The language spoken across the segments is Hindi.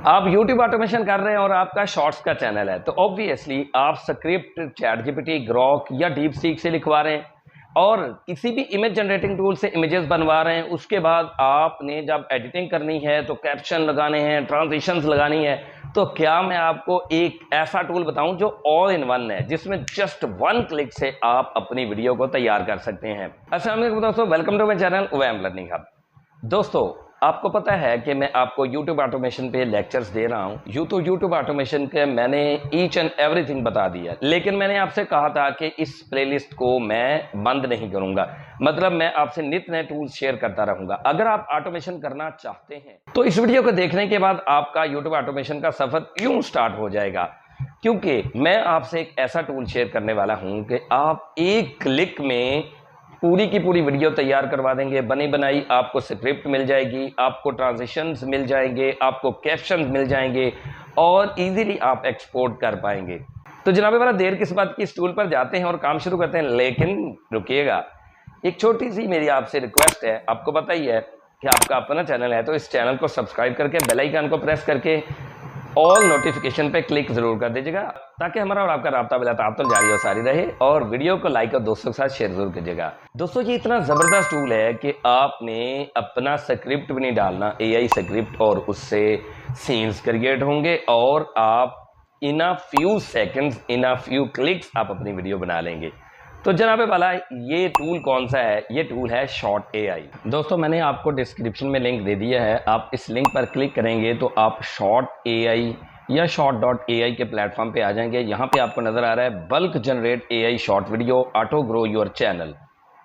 आप YouTube ऑटोमेशन कर रहे हैं और आपका शॉर्ट्स का चैनल है तो ऑब्वियसली आप स्क्रिप्ट चैटजीपीटी, ग्रॉक या डीप सीक से लिखवा रहे हैं और किसी भी इमेज जनरेटिंग टूल से इमेजेस बनवा रहे हैं। उसके बाद आपने जब एडिटिंग करनी है तो कैप्शन लगाने हैं, ट्रांजिशंस लगानी है। तो क्या मैं आपको एक ऐसा टूल बताऊं जो ऑल इन वन है, जिसमें जस्ट वन क्लिक से आप अपनी वीडियो को तैयार कर सकते हैं। अस्सलाम वालेकुम दोस्तों, welcome to my channel UAM learning hub. दोस्तों, आपको पता है कि मैं आपको YouTube ऑटोमेशन पे लेक्चर्स दे रहा हूं। YouTube ऑटोमेशन के मैंने ईच एंड एवरीथिंग बता दिया, लेकिन मैंने आपसे कहा था कि इस प्लेलिस्ट को मैं बंद नहीं करूंगा। मतलब मैं आपसे नित नए टूल्स शेयर करता रहूंगा। अगर आप ऑटोमेशन करना चाहते हैं तो इस वीडियो को देखने के बाद आपका YouTube ऑटोमेशन का सफर यूं स्टार्ट हो जाएगा, क्योंकि मैं आपसे एक ऐसा टूल शेयर करने वाला हूं कि आप एक क्लिक में पूरी की पूरी वीडियो तैयार करवा देंगे। बनी बनाई आपको स्क्रिप्ट मिल जाएगी, आपको ट्रांजिशंस मिल जाएंगे, आपको कैप्शंस मिल जाएंगे और इजीली आप एक्सपोर्ट कर पाएंगे। तो जनाब बड़ा देर किस बात की, इस टूल पर जाते हैं और काम शुरू करते हैं। लेकिन रुकिएगा, एक छोटी सी मेरी आपसे रिक्वेस्ट है। आपको पता ही है कि आपका अपना चैनल है, तो इस चैनल को सब्सक्राइब करके बेल आइकन को प्रेस करके ऑल नोटिफिकेशन पे क्लिक जरूर कर दीजिएगा, ताकि हमारा और आपका राब्ता बिला तातुल जारी और सारी रहे। और वीडियो को लाइक और दोस्तों के साथ शेयर जरूर कीजिएगा। दोस्तों, ये इतना जबरदस्त टूल है कि आपने अपना स्क्रिप्ट भी नहीं डालना, AI स्क्रिप्ट, और उससे सीन्स क्रिएट होंगे और आप in a few seconds, in a few clicks आप अपनी वीडियो बना लेंगे। तो जनाबे वाला, ये टूल कौन सा है? ये टूल है शॉर्ट AI। दोस्तों, मैंने आपको डिस्क्रिप्शन में लिंक दे दिया है। आप इस लिंक पर क्लिक करेंगे तो आप शॉर्ट AI या short.ai के प्लेटफॉर्म पे आ जाएंगे। यहाँ पे आपको नजर आ रहा है bulk generate AI short video, auto grow your channel.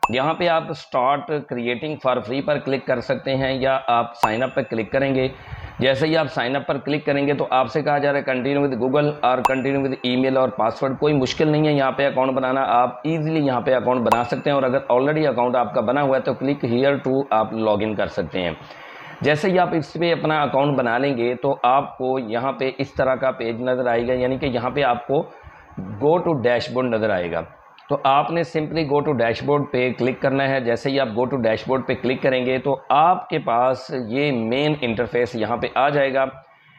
यहाँ पे आप स्टार्ट क्रिएटिंग फॉर फ्री पर क्लिक कर सकते हैं या आप साइन अप पर क्लिक करेंगे। जैसे ही आप साइन अप पर क्लिक करेंगे तो आपसे कहा जा रहा है कंटिन्यू विद गूगल और कंटिन्यू विद ईमेल और पासवर्ड। कोई मुश्किल नहीं है यहाँ पे अकाउंट बनाना, आप इजीली यहाँ पे अकाउंट बना सकते हैं। और अगर ऑलरेडी अकाउंट आपका बना हुआ है तो क्लिक हियर टू आप लॉग इन कर सकते हैं। जैसे ही आप इस पे अपना अकाउंट बना लेंगे तो आपको यहाँ पे इस तरह का पेज नज़र आएगा, यानी कि यहाँ पे आपको गो टू डैशबोर्ड नज़र आएगा। तो आपने सिंपली गो टू डैशबोर्ड पे क्लिक करना है। जैसे ही आप गो टू डैशबोर्ड पे क्लिक करेंगे तो आपके पास ये मेन इंटरफेस यहाँ पे आ जाएगा।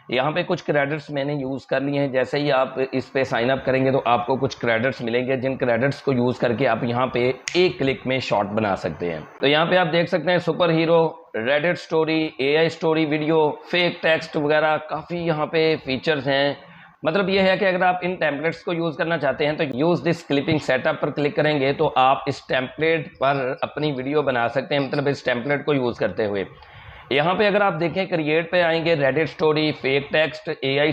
यहाँ पे कुछ क्रेडिट्स मैंने यूज़ कर लिए हैं। जैसे ही आप इस पे साइन अप करेंगे तो आपको कुछ क्रेडिट्स मिलेंगे, जिन क्रेडिट्स को यूज़ करके आप यहाँ पे एक क्लिक में शॉर्ट बना सकते हैं। तो यहाँ पे आप देख सकते हैं super hero, Reddit story, AI story video, fake text वगैरह, काफ़ी यहाँ पे फीचर्स हैं। मतलब ये है कि अगर आप इन टेम्पलेट्स को यूज़ करना चाहते हैं तो यूज़ दिस क्लिपिंग सेटअप पर क्लिक करेंगे तो आप इस टेम्पलेट पर अपनी वीडियो बना सकते हैं, मतलब इस टेम्पलेट को यूज़ करते हुए। यहाँ पे अगर आप देखें क्रिएट पे आएंगे, Reddit story, fake text, AI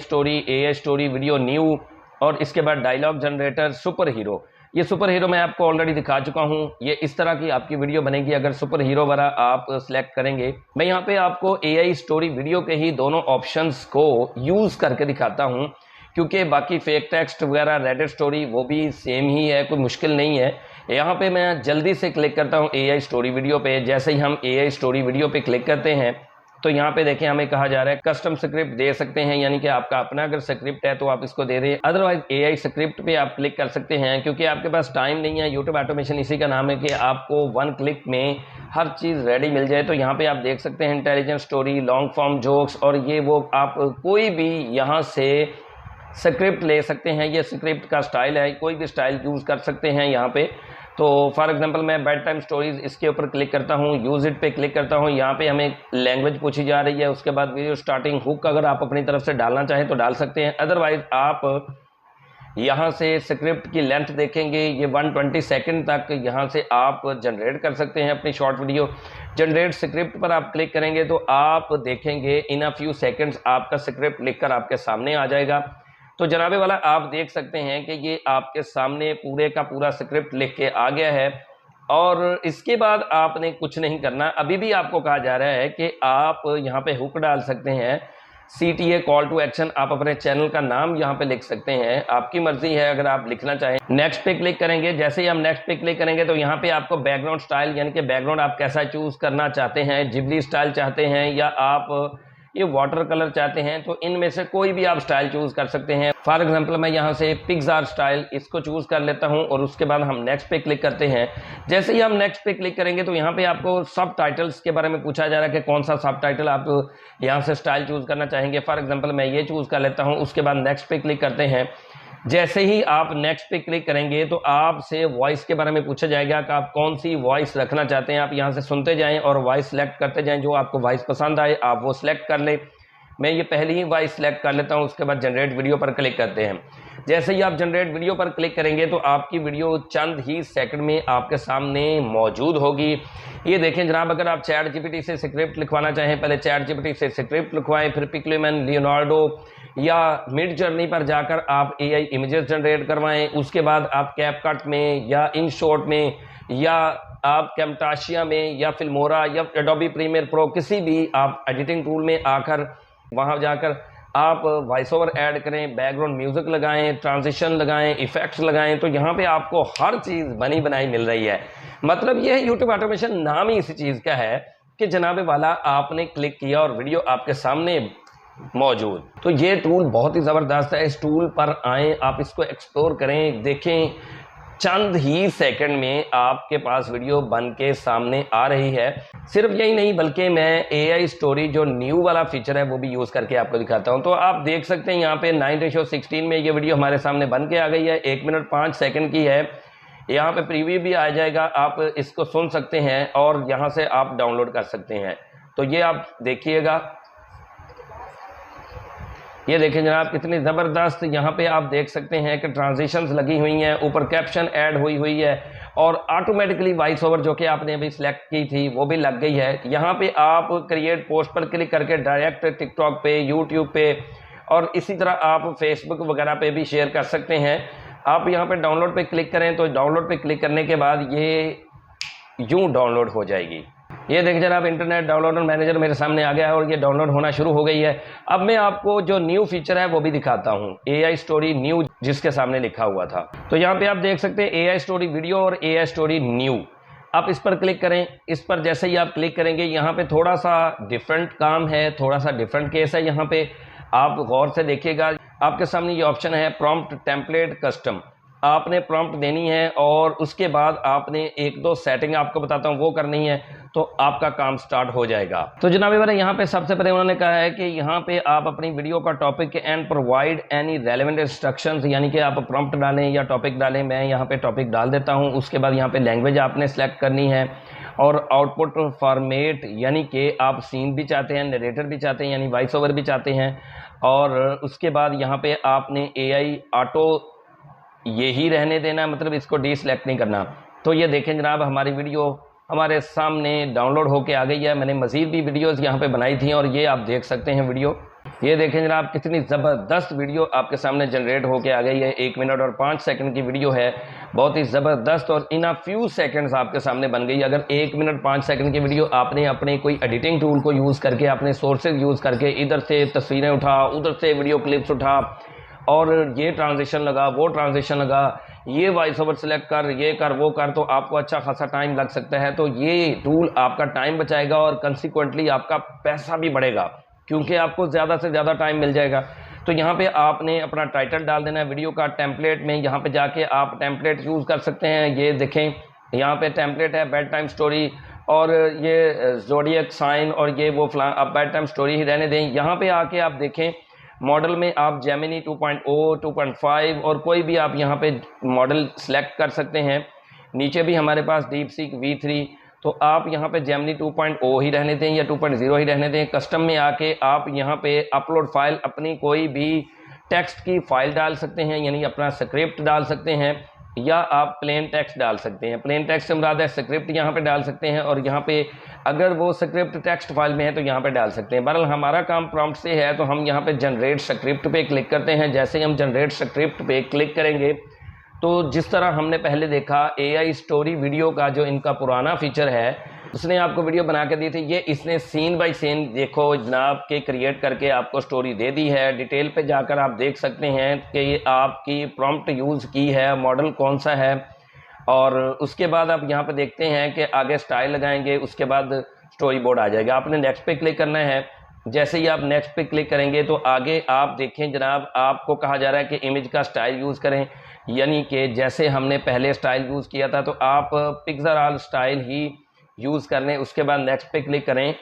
story video new, और इसके बाद डायलॉग जनरेटर, सुपर हीरो। ये सुपर हीरो मैं आपको ऑलरेडी दिखा चुका हूँ। ये इस तरह की आपकी वीडियो बनेगी अगर सुपर हीरो वाला आप सिलेक्ट करेंगे। मैं यहाँ पे आपको AI स्टोरी वीडियो के ही दोनों ऑप्शंस को यूज़ करके दिखाता हूँ, क्योंकि बाकी फेक टेक्स्ट वगैरह, रेडिट स्टोरी, वो भी सेम ही है, कोई मुश्किल नहीं है। यहाँ पे मैं जल्दी से क्लिक करता हूँ AI स्टोरी वीडियो पे। जैसे ही हम AI स्टोरी वीडियो पे क्लिक करते हैं तो यहाँ पे देखें हमें कहा जा रहा है कस्टम स्क्रिप्ट दे सकते हैं, यानी कि आपका अपना अगर स्क्रिप्ट है तो आप इसको दे दें। अदरवाइज AI स्क्रिप्ट पे आप क्लिक कर सकते हैं, क्योंकि आपके पास टाइम नहीं है। YouTube ऑटोमेशन इसी का नाम है कि आपको वन क्लिक में हर चीज़ रेडी मिल जाए। तो यहाँ पे आप देख सकते हैं intelligent story, long form jokes, और ये वो आप कोई भी यहाँ से स्क्रिप्ट ले सकते हैं। ये स्क्रिप्ट का स्टाइल है, कोई भी स्टाइल यूज़ कर सकते हैं यहाँ पे। तो फॉर एग्जांपल मैं बेड टाइम स्टोरीज, इसके ऊपर क्लिक करता हूँ, यूज़ इट पे क्लिक करता हूँ। यहाँ पे हमें लैंग्वेज पूछी जा रही है, उसके बाद वीडियो स्टार्टिंग हुक अगर आप अपनी तरफ से डालना चाहें तो डाल सकते हैं। अदरवाइज आप यहाँ से स्क्रिप्ट की लेंथ देखेंगे, ये 120 सेकंड तक यहाँ से आप जनरेट कर सकते हैं अपनी शॉर्ट वीडियो। जनरेट स्क्रिप्ट पर आप क्लिक करेंगे तो आप देखेंगे इन अ फ्यू सेकंड्स आपका स्क्रिप्ट लिखकर आपके सामने आ जाएगा। तो जनाबे वाला, आप देख सकते हैं कि ये आपके सामने पूरे का पूरा स्क्रिप्ट लिख के आ गया है। और इसके बाद आपने कुछ नहीं करना। अभी भी आपको कहा जा रहा है कि आप यहाँ पे हुक डाल सकते हैं, CTA कॉल टू एक्शन, आप अपने चैनल का नाम यहाँ पे लिख सकते हैं। आपकी मर्जी है अगर आप लिखना चाहें। नेक्स्ट पे क्लिक करेंगे। जैसे ही हम नेक्स्ट पे क्लिक करेंगे तो यहाँ पे आपको बैकग्राउंड स्टाइल, यानी कि बैकग्राउंड आप कैसा चूज करना चाहते हैं, जिबली स्टाइल चाहते हैं या आप ये वाटर कलर चाहते हैं, तो इनमें से कोई भी आप स्टाइल चूज कर सकते हैं। फॉर एग्जांपल मैं यहाँ से पिक्सार स्टाइल इसको चूज कर लेता हूँ और उसके बाद हम नेक्स्ट पे क्लिक करते हैं। जैसे ही हम नेक्स्ट पे क्लिक करेंगे तो यहाँ पे आपको सब टाइटल्स के बारे में पूछा जा रहा है कि कौन सा सब टाइटल आप यहाँ से स्टाइल चूज करना चाहेंगे। फॉर एग्जाम्पल मैं ये चूज कर लेता हूँ, उसके बाद नेक्स्ट पे क्लिक करते हैं। जैसे ही आप नेक्स्ट पे क्लिक करेंगे तो आपसे वॉइस के बारे में पूछा जाएगा कि आप कौन सी वॉइस रखना चाहते हैं। आप यहाँ से सुनते जाएं और वॉइस सेलेक्ट करते जाएं, जो आपको वॉइस पसंद आए आप वो सिलेक्ट कर लें। मैं ये पहले ही वॉइस सेलेक्ट कर लेता हूँ, उसके बाद जनरेट वीडियो पर क्लिक करते हैं। जैसे ही आप जनरेट वीडियो पर क्लिक करेंगे तो आपकी वीडियो चंद ही सेकंड में आपके सामने मौजूद होगी। ये देखें जनाब, अगर आप चैट जीपीटी से स्क्रिप्ट लिखवाना चाहें, पहले चैट जीपीटी से स्क्रिप्ट लिखवाएं, फिर पिक्लेमन, लियोनार्डो या मिड जर्नी पर जाकर आप एआई इमेजेस जनरेट करवाएं। उसके बाद आप कैपकट में या इन शॉट में या आप कैमटाशिया में या फिल्मोरा या एडोबी प्रीमियर प्रो किसी भी आप एडिटिंग टूल में आकर वहां जाकर आप वॉइस ओवर ऐड करें, बैकग्राउंड म्यूजिक लगाएं, ट्रांजिशन लगाएं, इफेक्ट्स लगाएं, तो यहाँ पे आपको हर चीज़ बनी बनाई मिल रही है। मतलब यह यूट्यूब ऑटोमेशन नाम ही इसी चीज़ का है कि जनाबे वाला आपने क्लिक किया और वीडियो आपके सामने मौजूद। तो ये टूल बहुत ही ज़बरदस्त है, इस टूल पर आएँ, आप इसको एक्सप्लोर करें, देखें, चंद ही सेकंड में आपके पास वीडियो बन के सामने आ रही है। सिर्फ यही नहीं बल्कि मैं एआई स्टोरी जो न्यू वाला फीचर है वो भी यूज़ करके आपको दिखाता हूं। तो आप देख सकते हैं यहाँ पे 9:16 में ये वीडियो हमारे सामने बन के आ गई है, 1 मिनट 5 सेकंड की है। यहाँ पे प्रीव्यू भी आ जाएगा, आप इसको सुन सकते हैं और यहाँ से आप डाउनलोड कर सकते हैं। तो ये आप देखिएगा, ये देखें जनाब कितनी ज़बरदस्त यहाँ पे आप देख सकते हैं कि ट्रांजिशंस लगी हुई हैं, ऊपर कैप्शन ऐड हुई है और ऑटोमेटिकली वॉइस ओवर जो कि आपने अभी सिलेक्ट की थी वो भी लग गई है। यहाँ पे आप क्रिएट पोस्ट पर क्लिक करके डायरेक्ट टिकटॉक पे, यूट्यूब पे और इसी तरह आप फेसबुक वगैरह पे भी शेयर कर सकते हैं। आप यहाँ पे डाउनलोड पे क्लिक करें तो डाउनलोड पे क्लिक करने के बाद ये यूँ डाउनलोड हो जाएगी। ये देख जनाब इंटरनेट डाउनलोडर मैनेजर मेरे सामने आ गया है और ये डाउनलोड होना शुरू हो गई है। अब मैं आपको जो न्यू फीचर है वो भी दिखाता हूँ, एआई स्टोरी न्यू जिसके सामने लिखा हुआ था। तो यहाँ पे आप देख सकते हैं एआई स्टोरी वीडियो और एआई स्टोरी न्यू। आप इस पर क्लिक करें। इस पर जैसे ही आप क्लिक करेंगे यहाँ पे थोड़ा सा डिफरेंट काम है, थोड़ा सा डिफरेंट केस है। यहाँ पे आप गौर से देखिएगा, आपके सामने ये ऑप्शन है प्रॉम्प्ट टेम्पलेट कस्टम। आपने प्रॉम्प्ट देनी है और उसके बाद आपने 1-2 सेटिंग आपको बताता हूँ वो करनी है, तो आपका काम स्टार्ट हो जाएगा। तो जनाब मेरा यहाँ पे सबसे पहले उन्होंने कहा है कि यहाँ पे आप अपनी वीडियो का topic and provide any relevant instructions, यानी कि आप प्रॉम्प्ट डालें या टॉपिक डालें। मैं यहाँ पे टॉपिक डाल देता हूँ। उसके बाद यहाँ पे लैंग्वेज आपने सेलेक्ट करनी है और आउटपुट फॉर्मेट, यानी कि आप सीन भी चाहते हैं, नरेटर भी चाहते हैं, यानी वॉइस ओवर भी चाहते हैं। और उसके बाद यहाँ पे आपने एआई ऑटो यही रहने देना, मतलब इसको डीसेलेक्ट नहीं करना। तो ये देखें जनाब हमारी वीडियो हमारे सामने डाउनलोड होके आ गई है। मैंने मज़ीद भी वीडियोस यहाँ पे बनाई थी और ये आप देख सकते हैं वीडियो। ये देखें जनाब कितनी ज़बरदस्त वीडियो आपके सामने जनरेट होके आ गई है। 1 मिनट और 5 सेकंड की वीडियो है, बहुत ही ज़बरदस्त और इन अ फ्यू सेकंड्स आपके सामने बन गई। अगर 1 मिनट 5 सेकंड की वीडियो आपने अपने कोई एडिटिंग टूल को यूज़ करके, अपने सोर्सेज यूज़ करके इधर से तस्वीरें उठा, उधर से वीडियो क्लिप्स उठा और ये ट्रांजिशन लगा, वो ट्रांजिशन लगा, ये वॉइस ओवर सेलेक्ट कर, ये कर, वो कर, तो आपको अच्छा खासा टाइम लग सकता है। तो ये टूल आपका टाइम बचाएगा और कंसिक्वेंटली आपका पैसा भी बढ़ेगा, क्योंकि आपको ज़्यादा से ज़्यादा टाइम मिल जाएगा। तो यहाँ पे आपने अपना टाइटल डाल देना है वीडियो का। टेम्पलेट में यहाँ पे जाके आप टेम्पलेट यूज़ कर सकते हैं। ये देखें यहाँ पे टेम्पलेट है बेड टाइम स्टोरी और ये ज़ोडिएक साइन और ये वो फलां, आप बेड टाइम स्टोरी ही रहने दें। यहाँ पे आके आप देखें मॉडल में आप जेमिनी 2.0, 2.5 और कोई भी आप यहाँ पे मॉडल सेलेक्ट कर सकते हैं। नीचे भी हमारे पास DeepSeek V3, तो आप यहाँ पे जेमिनी 2.0 ही रहने दें या 2.0 ही रहने दें। कस्टम में आके आप यहाँ पे अपलोड फाइल अपनी कोई भी टेक्स्ट की फाइल डाल सकते हैं, यानी अपना स्क्रिप्ट डाल सकते हैं या आप प्लेन टेक्स्ट डाल सकते हैं। प्लेन टेक्स्ट से मुराद है स्क्रिप्ट यहाँ पे डाल सकते हैं और यहाँ पे अगर वो स्क्रिप्ट टेक्स्ट फाइल में है तो यहाँ पे डाल सकते हैं। बहरहाल हमारा काम प्रॉम्प्ट से है तो हम यहाँ पे जनरेट स्क्रिप्ट पे क्लिक करते हैं। जैसे ही हम जनरेट स्क्रिप्ट पे क्लिक करेंगे तो जिस तरह हमने पहले देखा एआई स्टोरी वीडियो का जो इनका पुराना फीचर है, उसने आपको वीडियो बना के दी थी, ये इसने सीन बाय सीन देखो जनाब के क्रिएट करके आपको स्टोरी दे दी है। डिटेल पे जाकर आप देख सकते हैं कि ये आपकी प्रॉम्प्ट यूज़ की है, मॉडल कौन सा है। और उसके बाद आप यहाँ पे देखते हैं कि आगे स्टाइल लगाएंगे, उसके बाद स्टोरी बोर्ड आ जाएगा। आपने नेक्स्ट पे क्लिक करना है जैसे ही आप नेक्स्ट पे क्लिक करेंगे तो आगे आप देखें जनाब, आपको कहा जा रहा है कि इमेज का स्टाइल यूज़ करें, यानी कि जैसे हमने पहले स्टाइल यूज़ किया था तो आप पिक्सेल स्टाइल ही यूज़ कर लें। उसके बाद नेक्स्ट पे क्लिक करें।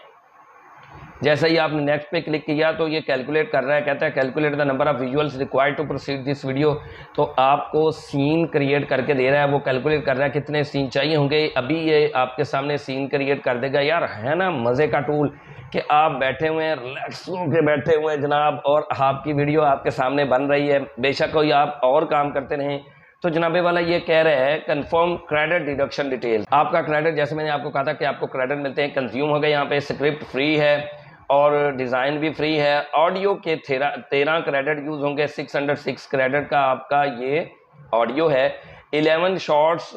जैसे ही आपने नेक्स्ट पे क्लिक किया तो ये कैलकुलेट कर रहा है, कहता है calculate the number of visuals required to proceed this video. तो आपको सीन क्रिएट करके दे रहा है, वो कैलकुलेट कर रहा है कितने सीन चाहिए होंगे। अभी ये आपके सामने सीन क्रिएट कर देगा। यार है ना मज़े का टूल कि आप बैठे हुए हैं, रिलैक्स होकर बैठे हुए हैं जनाब, और आपकी वीडियो आपके सामने बन रही है। बेशक कोई आप और काम करते रहें। तो जनाबे वाला ये कह रहे हैं कंफर्म क्रेडिट डिडक्शन डिटेल। आपका क्रेडिट, जैसे मैंने आपको कहा था कि आपको क्रेडिट मिलते हैं, कंज्यूम हो गए। यहाँ पे स्क्रिप्ट फ्री है और डिज़ाइन भी फ्री है। ऑडियो के 13 क्रेडिट यूज़ होंगे। 606 क्रेडिट का आपका ये ऑडियो है। 11 शॉर्ट्स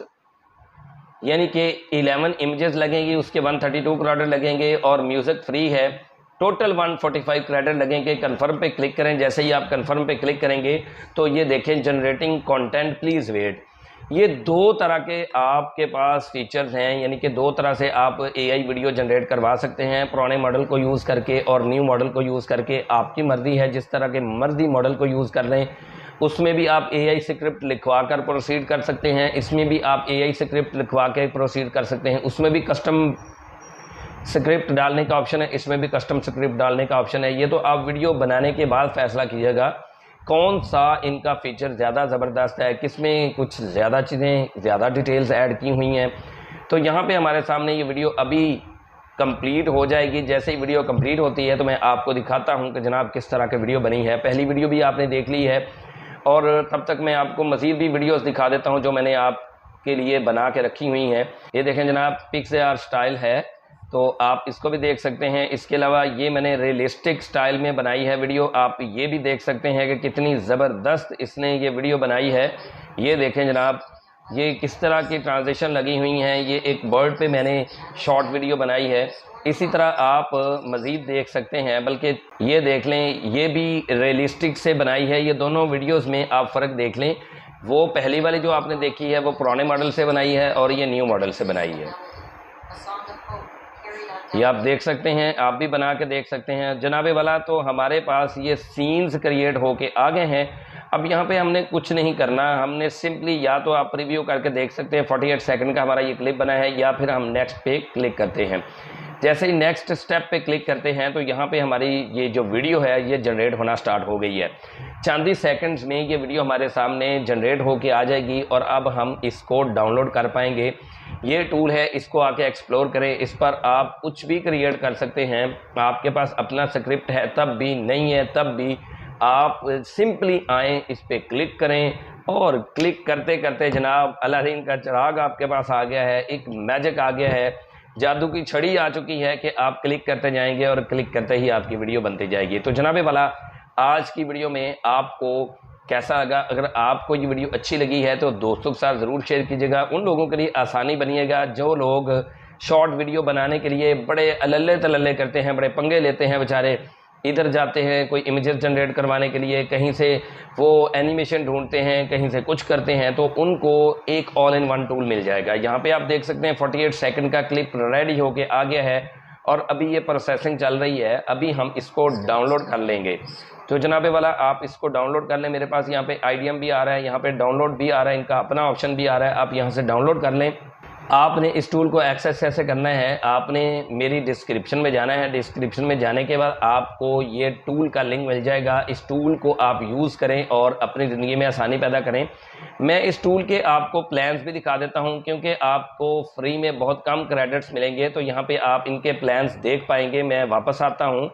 यानी कि 11 इमेजेस लगेंगी, उसके 132 क्रेडिट लगेंगे और म्यूज़िक फ्री है। टोटल 145 क्रेडिट लगेंगे। कन्फर्म पे क्लिक करें। जैसे ही आप कन्फर्म पे क्लिक करेंगे तो ये देखें जनरेटिंग कंटेंट प्लीज़ वेट। ये दो तरह के आपके पास फीचर्स हैं, यानी कि दो तरह से आप एआई वीडियो जनरेट करवा सकते हैं, पुराने मॉडल को यूज़ करके और न्यू मॉडल को यूज़ करके। आपकी मर्ज़ी है, जिस तरह के मर्ज़ी मॉडल को यूज़ कर लें। उसमें भी आप एआई स्क्रिप्ट लिखवा कर प्रोसीड कर सकते हैं, इसमें भी आप एआई स्क्रिप्ट लिखवा के प्रोसीड कर सकते हैं। उसमें भी कस्टम स्क्रिप्ट डालने का ऑप्शन है, इसमें भी कस्टम स्क्रिप्ट डालने का ऑप्शन है। ये तो आप वीडियो बनाने के बाद फैसला कीजिएगा कौन सा इनका फीचर ज़्यादा ज़बरदस्त है, किसमें कुछ ज़्यादा चीज़ें, ज़्यादा डिटेल्स ऐड की हुई हैं। तो यहाँ पे हमारे सामने ये वीडियो अभी कंप्लीट हो जाएगी। जैसे ही वीडियो कंप्लीट होती है तो मैं आपको दिखाता हूँ कि जनाब किस तरह की वीडियो बनी है। पहली वीडियो भी आपने देख ली है और तब तक मैं आपको मज़ीद भी वीडियोस दिखा देता हूँ जो मैंने आपके लिए बना के रखी हुई हैं। ये देखें जनाब, पिक्सेल स्टाइल है, तो आप इसको भी देख सकते हैं। इसके अलावा ये मैंने रियलिस्टिक स्टाइल में बनाई है वीडियो, आप ये भी देख सकते हैं कि कितनी ज़बरदस्त इसने ये वीडियो बनाई है। ये देखें जनाब, ये किस तरह की ट्रांजिशन लगी हुई हैं। ये एक बर्ड पे मैंने शॉर्ट वीडियो बनाई है। इसी तरह आप मज़ीद देख सकते हैं, बल्कि ये देख लें, ये भी रियलिस्टिक से बनाई है। ये दोनों वीडियोस में आप फ़र्क देख लें। वो पहली वाली जो आपने देखी है वो पुराने मॉडल से बनाई है और ये न्यू मॉडल से बनाई है। ये आप देख सकते हैं, आप भी बना के देख सकते हैं जनाबे वाला। तो हमारे पास ये सीन्स क्रिएट होके आ गए हैं। अब यहाँ पे हमने कुछ नहीं करना, हमने सिंपली या तो आप प्रीव्यू करके देख सकते हैं 48 सेकंड का हमारा ये क्लिप बना है, या फिर हम नेक्स्ट पे क्लिक करते हैं। जैसे ही नेक्स्ट स्टेप पे क्लिक करते हैं तो यहाँ पे हमारी ये जो वीडियो है ये जनरेट होना स्टार्ट हो गई है। चंद ही सेकंड्स में ये वीडियो हमारे सामने जनरेट होके आ जाएगी और अब हम इसको डाउनलोड कर पाएंगे। ये टूल है, इसको आके एक्सप्लोर करें। इस पर आप कुछ भी क्रिएट कर सकते हैं। आपके पास अपना स्क्रिप्ट है तब भी, नहीं है तब भी, आप सिंपली आएँ, इस पर क्लिक करें और क्लिक करते करते जनाब अलादीन का चिराग आपके पास आ गया है। एक मैजिक आ गया है, जादू की छड़ी आ चुकी है कि आप क्लिक करते जाएंगे और क्लिक करते ही आपकी वीडियो बनती जाएगी। तो जनाबे वाला, आज की वीडियो में आपको कैसा लगा? अगर आपको ये वीडियो अच्छी लगी है तो दोस्तों के साथ ज़रूर शेयर कीजिएगा। उन लोगों के लिए आसानी बनिएगा जो लोग शॉर्ट वीडियो बनाने के लिए बड़े अल्ले तलल्ले करते हैं, बड़े पंगे लेते हैं बेचारे। इधर जाते हैं कोई इमेजेस जनरेट करवाने के लिए, कहीं से वो एनिमेशन ढूंढते हैं, कहीं से कुछ करते हैं, तो उनको एक ऑल इन वन टूल मिल जाएगा। यहाँ पे आप देख सकते हैं 48 सेकंड का क्लिप रेडी होके आ गया है और अभी ये प्रोसेसिंग चल रही है। अभी हम इसको डाउनलोड कर लेंगे। तो जनाबे वाला, आप इसको डाउनलोड कर लें। मेरे पास यहाँ पे आईडीएम भी आ रहा है, यहाँ पे डाउनलोड भी आ रहा है, इनका अपना ऑप्शन भी आ रहा है। आप यहाँ से डाउनलोड कर लें। आपने इस टूल को एक्सेस कैसे करना है? आपने मेरी डिस्क्रिप्शन में जाना है। डिस्क्रिप्शन में जाने के बाद आपको ये टूल का लिंक मिल जाएगा। इस टूल को आप यूज़ करें और अपनी ज़िंदगी में आसानी पैदा करें। मैं इस टूल के आपको प्लान्स भी दिखा देता हूं, क्योंकि आपको फ्री में बहुत कम क्रेडिट्स मिलेंगे। तो यहाँ पे आप इनके प्लान्स देख पाएंगे। मैं वापस आता हूँ,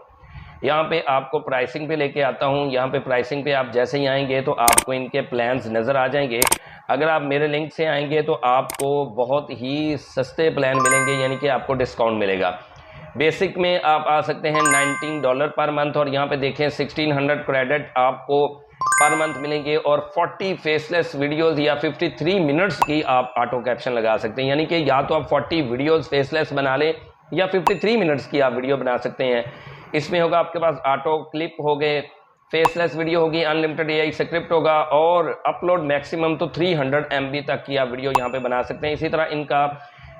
यहाँ पे आपको प्राइसिंग पे लेके आता हूँ। यहाँ पे प्राइसिंग पे आप जैसे ही आएंगे तो आपको इनके प्लान्स नज़र आ जाएंगे। अगर आप मेरे लिंक से आएंगे तो आपको बहुत ही सस्ते प्लान मिलेंगे, यानी कि आपको डिस्काउंट मिलेगा। बेसिक में आप आ सकते हैं $19 पर मंथ, और यहाँ पे देखें 1600 क्रेडिट आपको पर मंथ मिलेंगे और 40 फेसलेस वीडियोस या 53 मिनट्स की आप ऑटो कैप्शन लगा सकते हैं। यानी कि या तो आप 40 वीडियोस फेसलेस बना लें या 53 मिनट्स की आप वीडियो बना सकते हैं। इसमें होगा आपके पास ऑटो क्लिप हो गए, फेसलेस वीडियो होगी, अनलिमिटेड एआई स्क्रिप्ट होगा और अपलोड मैक्सिमम तो 300 MB तक की आप वीडियो यहाँ पे बना सकते हैं। इसी तरह इनका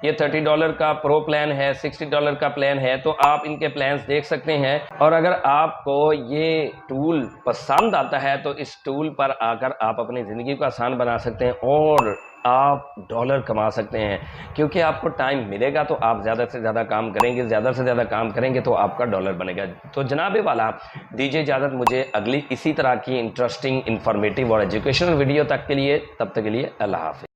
ये $30 का प्रो प्लान है, $60 का प्लान है, तो आप इनके प्लान्स देख सकते हैं। और अगर आपको ये टूल पसंद आता है तो इस टूल पर आकर आप अपनी ज़िंदगी को आसान बना सकते हैं और आप डॉलर कमा सकते हैं, क्योंकि आपको टाइम मिलेगा तो आप ज़्यादा से ज़्यादा काम करेंगे, ज़्यादा से ज़्यादा काम करेंगे तो आपका डॉलर बनेगा। तो जनाबे वाला दीजिए इजाज़त मुझे अगली इसी तरह की इंटरेस्टिंग, इंफॉर्मेटिव और एजुकेशनल वीडियो तक के लिए, तब तक के लिए अल्लाह हाफ़िज़।